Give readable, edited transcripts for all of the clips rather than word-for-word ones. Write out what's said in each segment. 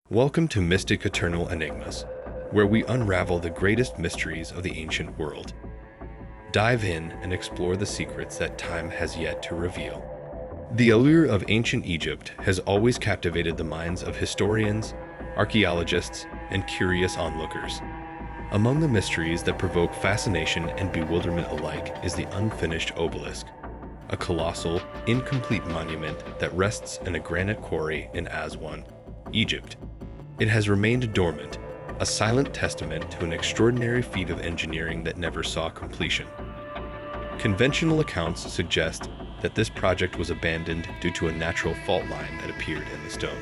Welcome to Mystic Eternal Enigmas, where we unravel the greatest mysteries of the ancient world. Dive in and explore the secrets that time has yet to reveal. The allure of ancient Egypt has always captivated the minds of historians, archaeologists, and curious onlookers. Among the mysteries that provoke fascination and bewilderment alike is the unfinished obelisk, a colossal, incomplete monument that rests in a granite quarry in Aswan, Egypt. It has remained dormant, a silent testament to an extraordinary feat of engineering that never saw completion. Conventional accounts suggest that this project was abandoned due to a natural fault line that appeared in the stone.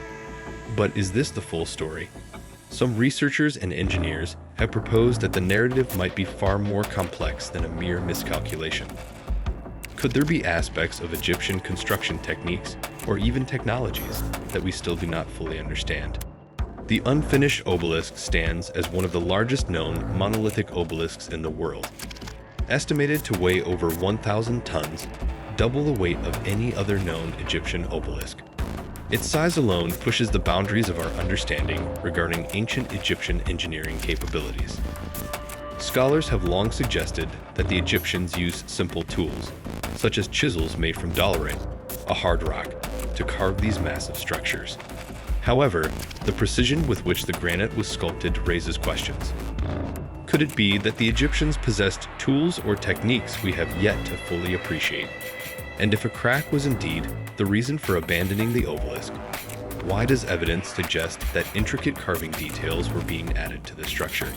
But is this the full story? Some researchers and engineers have proposed that the narrative might be far more complex than a mere miscalculation. Could there be aspects of Egyptian construction techniques or even technologies that we still do not fully understand? The unfinished obelisk stands as one of the largest known monolithic obelisks in the world. Estimated to weigh over 1,000 tons, double the weight of any other known Egyptian obelisk. Its size alone pushes the boundaries of our understanding regarding ancient Egyptian engineering capabilities. Scholars have long suggested that the Egyptians used simple tools, such as chisels made from dolerite, a hard rock, to carve these massive structures. However, the precision with which the granite was sculpted raises questions. Could it be that the Egyptians possessed tools or techniques we have yet to fully appreciate? And if a crack was indeed the reason for abandoning the obelisk, why does evidence suggest that intricate carving details were being added to the structure?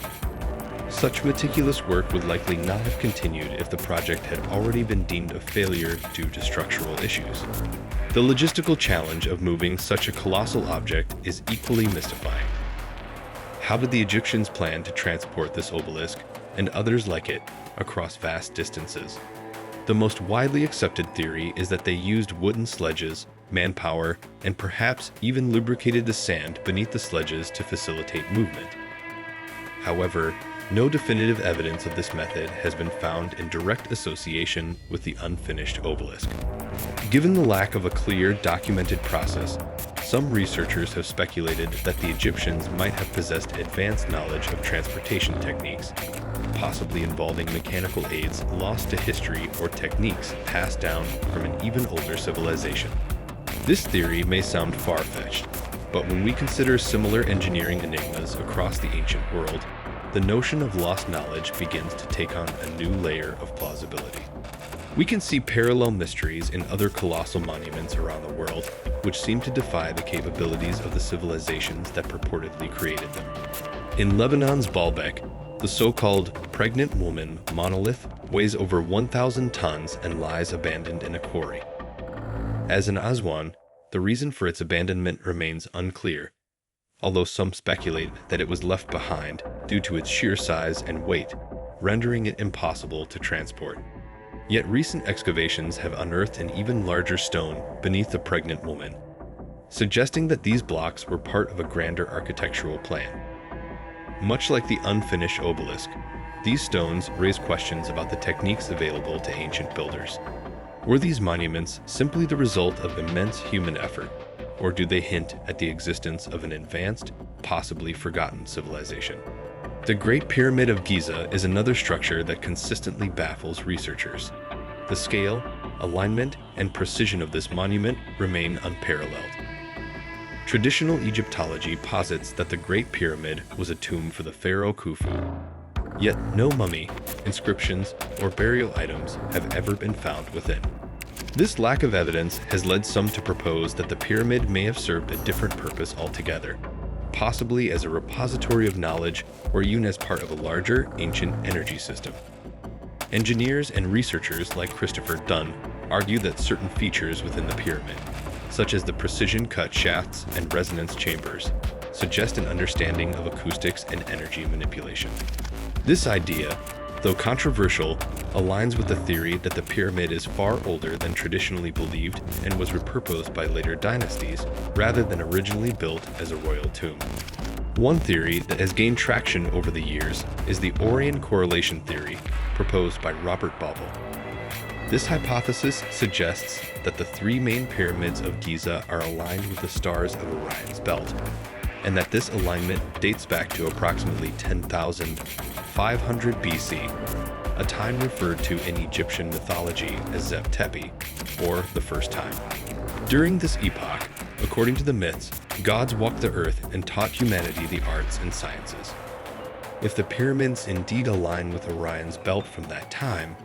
Such meticulous work would likely not have continued if the project had already been deemed a failure due to structural issues. The logistical challenge of moving such a colossal object is equally mystifying. How did the Egyptians plan to transport this obelisk and others like it across vast distances? The most widely accepted theory is that they used wooden sledges, manpower, and perhaps even lubricated the sand beneath the sledges to facilitate movement. However, no definitive evidence of this method has been found in direct association with the unfinished obelisk. Given the lack of a clear, documented process, some researchers have speculated that the Egyptians might have possessed advanced knowledge of transportation techniques, possibly involving mechanical aids lost to history or techniques passed down from an even older civilization. This theory may sound far-fetched, but when we consider similar engineering enigmas across the ancient world, the notion of lost knowledge begins to take on a new layer of plausibility. We can see parallel mysteries in other colossal monuments around the world, which seem to defy the capabilities of the civilizations that purportedly created them. In Lebanon's Baalbek, the so-called pregnant woman monolith weighs over 1,000 tons and lies abandoned in a quarry. As in Aswan, the reason for its abandonment remains unclear, although some speculate that it was left behind due to its sheer size and weight, rendering it impossible to transport. Yet recent excavations have unearthed an even larger stone beneath the pregnant woman, suggesting that these blocks were part of a grander architectural plan. Much like the unfinished obelisk, these stones raise questions about the techniques available to ancient builders. Were these monuments simply the result of immense human effort, or do they hint at the existence of an advanced, possibly forgotten civilization? The Great Pyramid of Giza is another structure that consistently baffles researchers. The scale, alignment, and precision of this monument remain unparalleled. Traditional Egyptology posits that the Great Pyramid was a tomb for the pharaoh Khufu. Yet no mummy, inscriptions, or burial items have ever been found within. This lack of evidence has led some to propose that the pyramid may have served a different purpose altogether, possibly as a repository of knowledge or even as part of a larger, ancient energy system. Engineers and researchers like Christopher Dunn argue that certain features within the pyramid, such as the precision-cut shafts and resonance chambers, suggest an understanding of acoustics and energy manipulation. This idea, though controversial, aligns with the theory that the pyramid is far older than traditionally believed and was repurposed by later dynasties rather than originally built as a royal tomb. One theory that has gained traction over the years is the Orion correlation theory proposed by Robert Bauval. This hypothesis suggests that the three main pyramids of Giza are aligned with the stars of Orion's belt, and that this alignment dates back to approximately 10,500 BC, a time referred to in Egyptian mythology as Zeb Tepi, or the first time. During this epoch, according to the myths, gods walked the earth and taught humanity the arts and sciences. If the pyramids indeed align with Orion's belt from that time,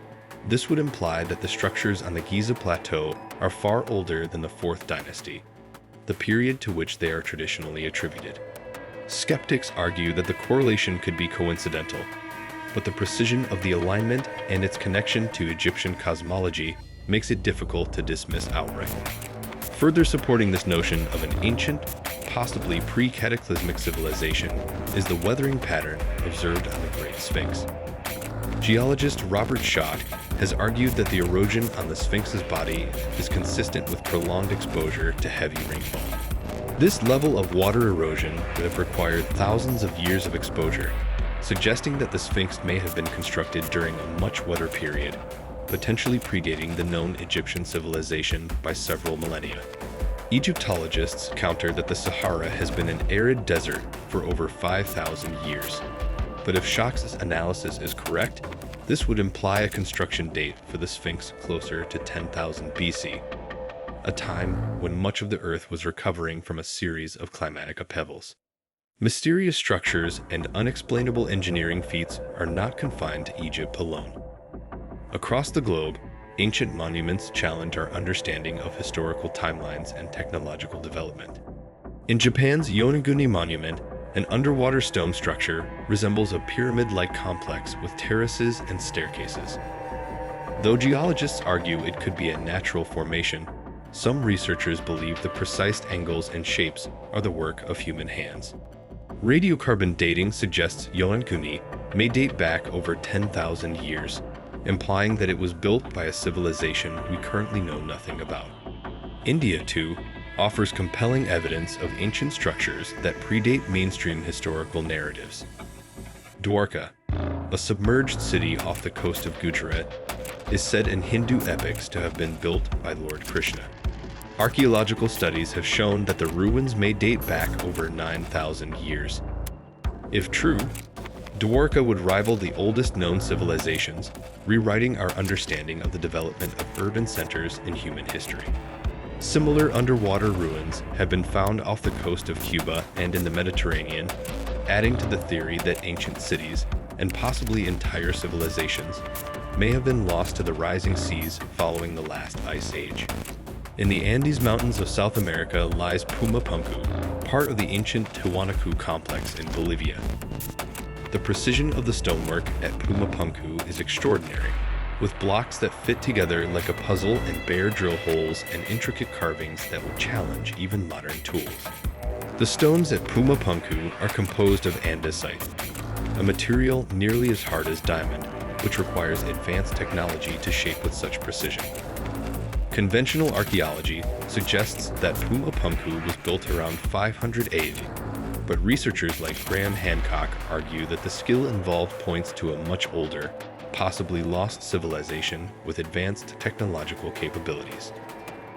this would imply that the structures on the Giza Plateau are far older than the 4th dynasty, the period to which they are traditionally attributed. Skeptics argue that the correlation could be coincidental, but the precision of the alignment and its connection to Egyptian cosmology makes it difficult to dismiss outright. Further supporting this notion of an ancient, possibly pre-cataclysmic civilization is the weathering pattern observed on the Great Sphinx. Geologist Robert Schock has argued that the erosion on the Sphinx's body is consistent with prolonged exposure to heavy rainfall. This level of water erosion would have required thousands of years of exposure, suggesting that the Sphinx may have been constructed during a much wetter period, potentially predating the known Egyptian civilization by several millennia. Egyptologists counter that the Sahara has been an arid desert for over 5,000 years. But if Schock's analysis is correct, this would imply a construction date for the Sphinx closer to 10,000 BC, a time when much of the Earth was recovering from a series of climatic upheavals. Mysterious structures and unexplainable engineering feats are not confined to Egypt alone. Across the globe, ancient monuments challenge our understanding of historical timelines and technological development. In Japan's Yonaguni Monument, an underwater stone structure resembles a pyramid-like complex with terraces and staircases. Though geologists argue it could be a natural formation, some researchers believe the precise angles and shapes are the work of human hands. Radiocarbon dating suggests Yonaguni may date back over 10,000 years, implying that it was built by a civilization we currently know nothing about. India, too, offers compelling evidence of ancient structures that predate mainstream historical narratives. Dwarka, a submerged city off the coast of Gujarat, is said in Hindu epics to have been built by Lord Krishna. Archaeological studies have shown that the ruins may date back over 9,000 years. If true, Dwarka would rival the oldest known civilizations, rewriting our understanding of the development of urban centers in human history. Similar underwater ruins have been found off the coast of Cuba and in the Mediterranean, adding to the theory that ancient cities, and possibly entire civilizations, may have been lost to the rising seas following the last ice age. In the Andes Mountains of South America lies Pumapunku, part of the ancient Tiwanaku complex in Bolivia. The precision of the stonework at Pumapunku is extraordinary, with blocks that fit together like a puzzle and bare drill holes and intricate carvings that would challenge even modern tools. The stones at Pumapunku are composed of andesite, a material nearly as hard as diamond, which requires advanced technology to shape with such precision. Conventional archaeology suggests that Pumapunku was built around 500 AD, but researchers like Graham Hancock argue that the skill involved points to a much older, possibly lost civilization with advanced technological capabilities.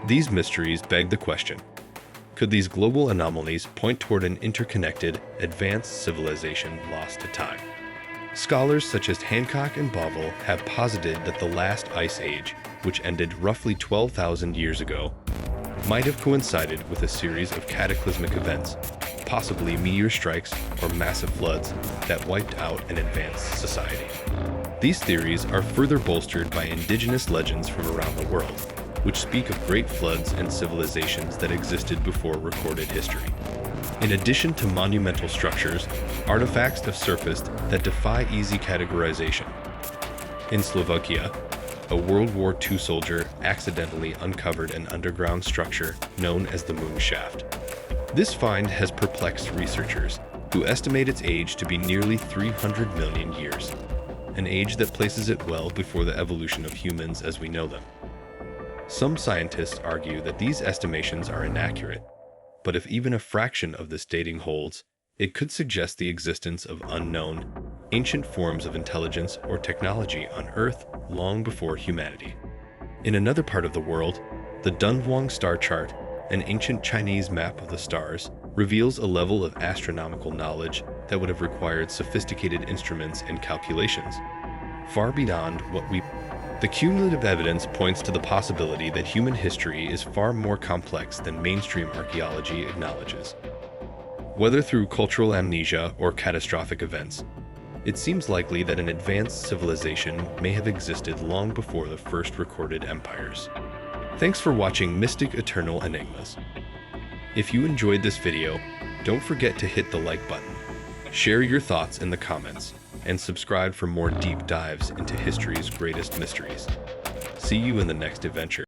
These mysteries beg the question: could these global anomalies point toward an interconnected, advanced civilization lost to time? Scholars such as Hancock and Bovell have posited that the last ice age, which ended roughly 12,000 years ago, might have coincided with a series of cataclysmic events, possibly meteor strikes or massive floods that wiped out an advanced society. These theories are further bolstered by indigenous legends from around the world, which speak of great floods and civilizations that existed before recorded history. In addition to monumental structures, artifacts have surfaced that defy easy categorization. In Slovakia, a World War II soldier accidentally uncovered an underground structure known as the Moon Shaft. This find has perplexed researchers, who estimate its age to be nearly 300 million years, an age that places it well before the evolution of humans as we know them. Some scientists argue that these estimations are inaccurate, but if even a fraction of this dating holds, it could suggest the existence of unknown, ancient forms of intelligence or technology on Earth long before humanity. In another part of the world, the Dunhuang star chart, an ancient Chinese map of the stars, reveals a level of astronomical knowledge that would have required sophisticated instruments and calculations, far beyond what we. The cumulative evidence points to the possibility that human history is far more complex than mainstream archaeology acknowledges. Whether through cultural amnesia or catastrophic events, it seems likely that an advanced civilization may have existed long before the first recorded empires. Thanks for watching Mystic Eternal Enigmas. If you enjoyed this video, don't forget to hit the like button, share your thoughts in the comments, and subscribe for more deep dives into history's greatest mysteries. See you in the next adventure.